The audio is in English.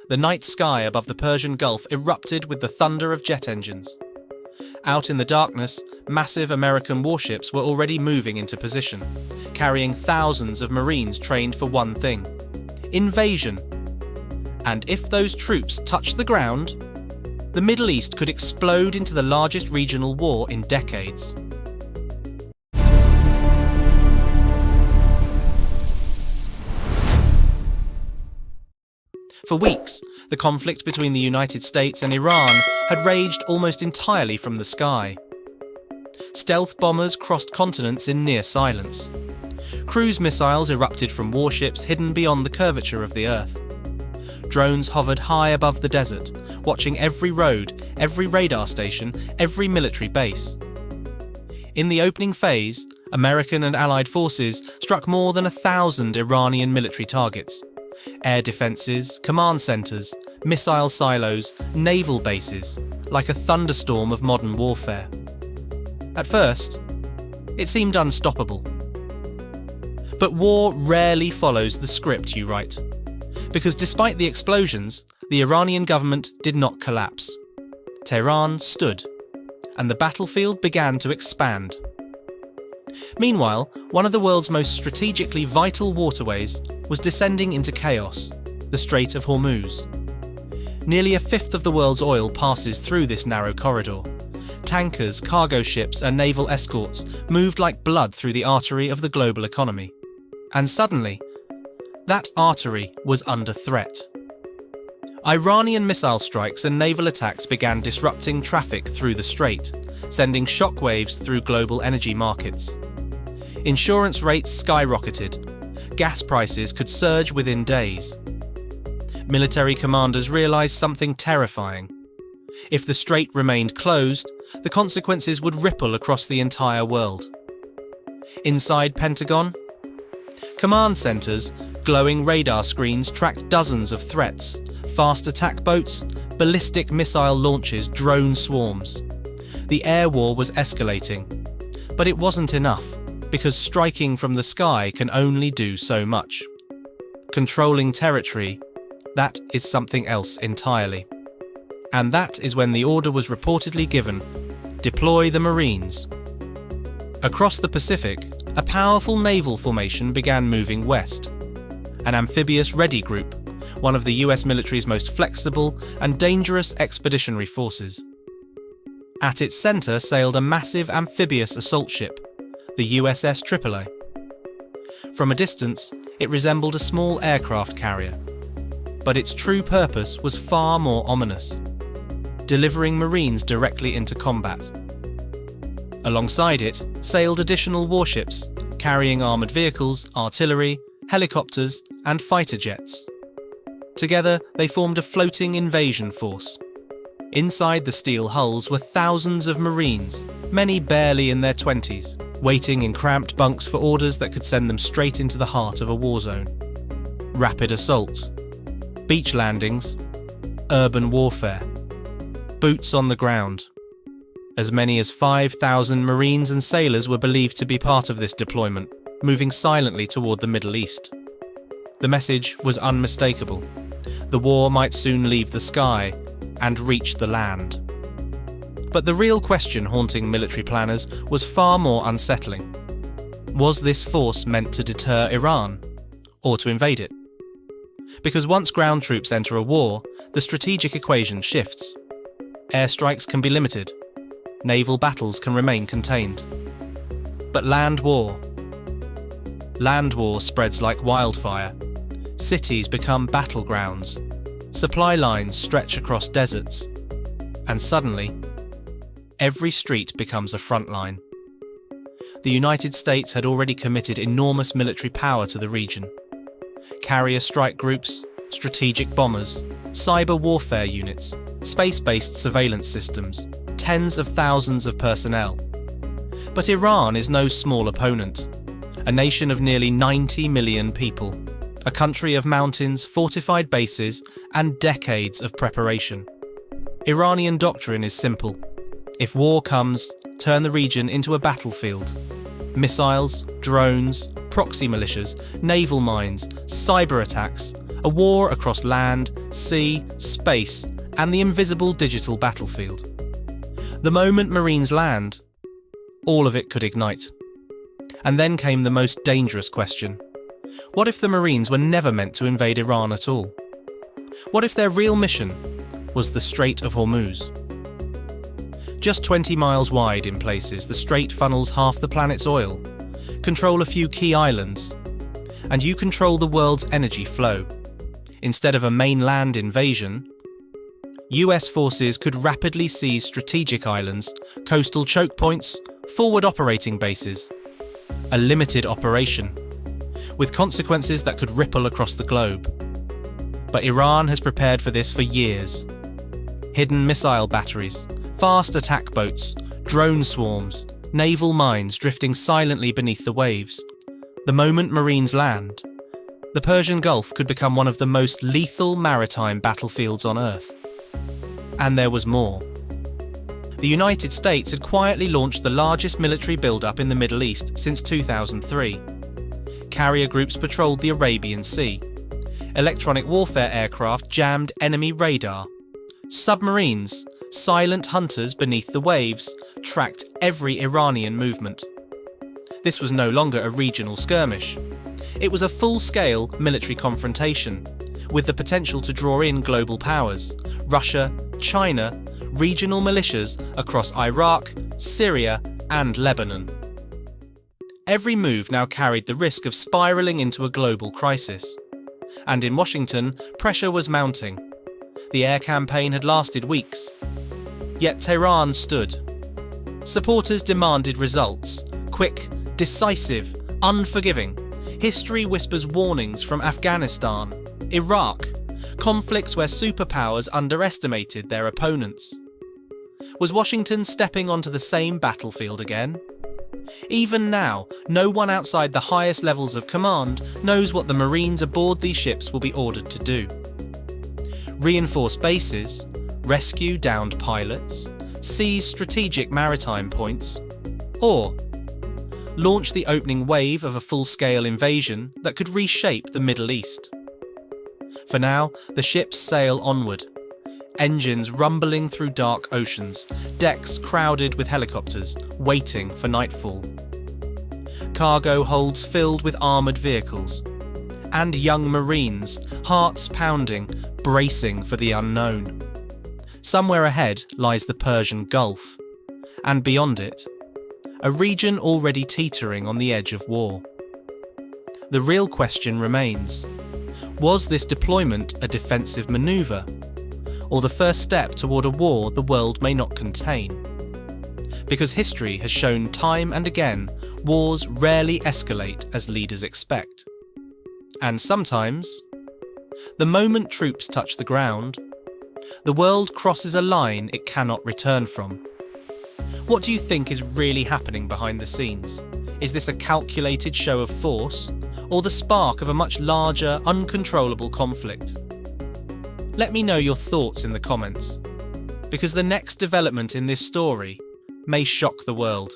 the night sky above the Persian Gulf erupted with the thunder of jet engines. Out in the darkness, massive American warships were already moving into position, carrying thousands of Marines trained for one thing: invasion. And if those troops touched the ground, the Middle East could explode into the largest regional war in decades. For weeks, the conflict between the United States and Iran had raged almost entirely from the sky. Stealth bombers crossed continents in near silence. Cruise missiles erupted from warships hidden beyond the curvature of the Earth. Drones hovered high above the desert, watching every road, every radar station, every military base. In the opening phase, American and Allied forces struck more than 1,000 Iranian military targets. Air defences, command centres, missile silos, naval bases, like a thunderstorm of modern warfare. At first, it seemed unstoppable. But war rarely follows the script you write, because despite the explosions, the Iranian government did not collapse. Tehran stood, and the battlefield began to expand. Meanwhile, one of the world's most strategically vital waterways was descending into chaos, the Strait of Hormuz. Nearly a fifth of the world's oil passes through this narrow corridor. Tankers, cargo ships, and naval escorts moved like blood through the artery of the global economy. And suddenly, that artery was under threat. Iranian missile strikes and naval attacks began disrupting traffic through the strait, sending shockwaves through global energy markets. Insurance rates skyrocketed. Gas prices could surge within days. Military commanders realized something terrifying. If the strait remained closed, the consequences would ripple across the entire world. Inside Pentagon, command centers, glowing radar screens tracked dozens of threats: fast attack boats, ballistic missile launches, drone swarms. The air war was escalating. But it wasn't enough, because striking from the sky can only do so much. Controlling territory, that is something else entirely. And that is when the order was reportedly given: deploy the Marines. Across the Pacific, a powerful naval formation began moving west. An amphibious ready group, one of the US military's most flexible and dangerous expeditionary forces. At its centre sailed a massive amphibious assault ship, the USS Tripoli. From a distance, it resembled a small aircraft carrier. But its true purpose was far more ominous: delivering Marines directly into combat. Alongside it sailed additional warships, carrying armoured vehicles, artillery, helicopters, and fighter jets. Together, they formed a floating invasion force. Inside the steel hulls were thousands of Marines, many barely in their 20s, waiting in cramped bunks for orders that could send them straight into the heart of a war zone. Rapid assault, beach landings, urban warfare, boots on the ground. As many as 5,000 Marines and sailors were believed to be part of this deployment, moving silently toward the Middle East. The message was unmistakable. The war might soon leave the sky and reach the land. But the real question haunting military planners was far more unsettling. Was this force meant to deter Iran, or to invade it? Because once ground troops enter a war, the strategic equation shifts. Airstrikes can be limited. Naval battles can remain contained. But land war spreads like wildfire. Cities become battlegrounds. Supply lines stretch across deserts. And suddenly, every street becomes a front line. The United States had already committed enormous military power to the region. Carrier strike groups, strategic bombers, cyber warfare units, space-based surveillance systems, tens of thousands of personnel. But Iran is no small opponent. A nation of nearly 90 million people. A country of mountains, fortified bases, and decades of preparation. Iranian doctrine is simple. If war comes, turn the region into a battlefield. Missiles, drones, proxy militias, naval mines, cyber attacks, A war across land, sea, space, and the invisible digital battlefield. The moment Marines land, all of it could ignite. And then came the most dangerous question. What if the Marines were never meant to invade Iran at all? What if their real mission was the Strait of Hormuz? Just 20 miles wide in places, the strait funnels half the planet's oil, control a few key islands, and you control the world's energy flow. Instead of a mainland invasion, US forces could rapidly seize strategic islands, coastal choke points, forward operating bases. A limited operation, with consequences that could ripple across the globe. But Iran has prepared for this for years. Hidden missile batteries, fast attack boats, drone swarms, naval mines drifting silently beneath the waves. The moment Marines land, the Persian Gulf could become one of the most lethal maritime battlefields on Earth. And there was more. The United States had quietly launched the largest military build-up in the Middle East since 2003. Carrier groups patrolled the Arabian Sea. Electronic warfare aircraft jammed enemy radar. Submarines, silent hunters beneath the waves, tracked every Iranian movement. This was no longer a regional skirmish. It was a full-scale military confrontation, with the potential to draw in global powers, Russia, China, regional militias across Iraq, Syria, and Lebanon. Every move now carried the risk of spiralling into a global crisis. And in Washington, pressure was mounting. The air campaign had lasted weeks. Yet Tehran stood. Supporters demanded results, quick, decisive, unforgiving. History whispers warnings from Afghanistan, Iraq, conflicts where superpowers underestimated their opponents. Was Washington stepping onto the same battlefield again? Even now, no one outside the highest levels of command knows what the Marines aboard these ships will be ordered to do. Reinforce bases, rescue downed pilots, seize strategic maritime points, or launch the opening wave of a full-scale invasion that could reshape the Middle East. For now, the ships sail onward, engines rumbling through dark oceans, decks crowded with helicopters, waiting for nightfall. Cargo holds filled with armoured vehicles, and young Marines, hearts pounding, bracing for the unknown. Somewhere ahead lies the Persian Gulf, and beyond it, a region already teetering on the edge of war. The real question remains, was this deployment a defensive manoeuvre, or the first step toward a war the world may not contain? Because history has shown time and again, wars rarely escalate as leaders expect. And sometimes, the moment troops touch the ground, the world crosses a line it cannot return from. What do you think is really happening behind the scenes? Is this a calculated show of force, or the spark of a much larger, uncontrollable conflict? Let me know your thoughts in the comments, because the next development in this story may shock the world.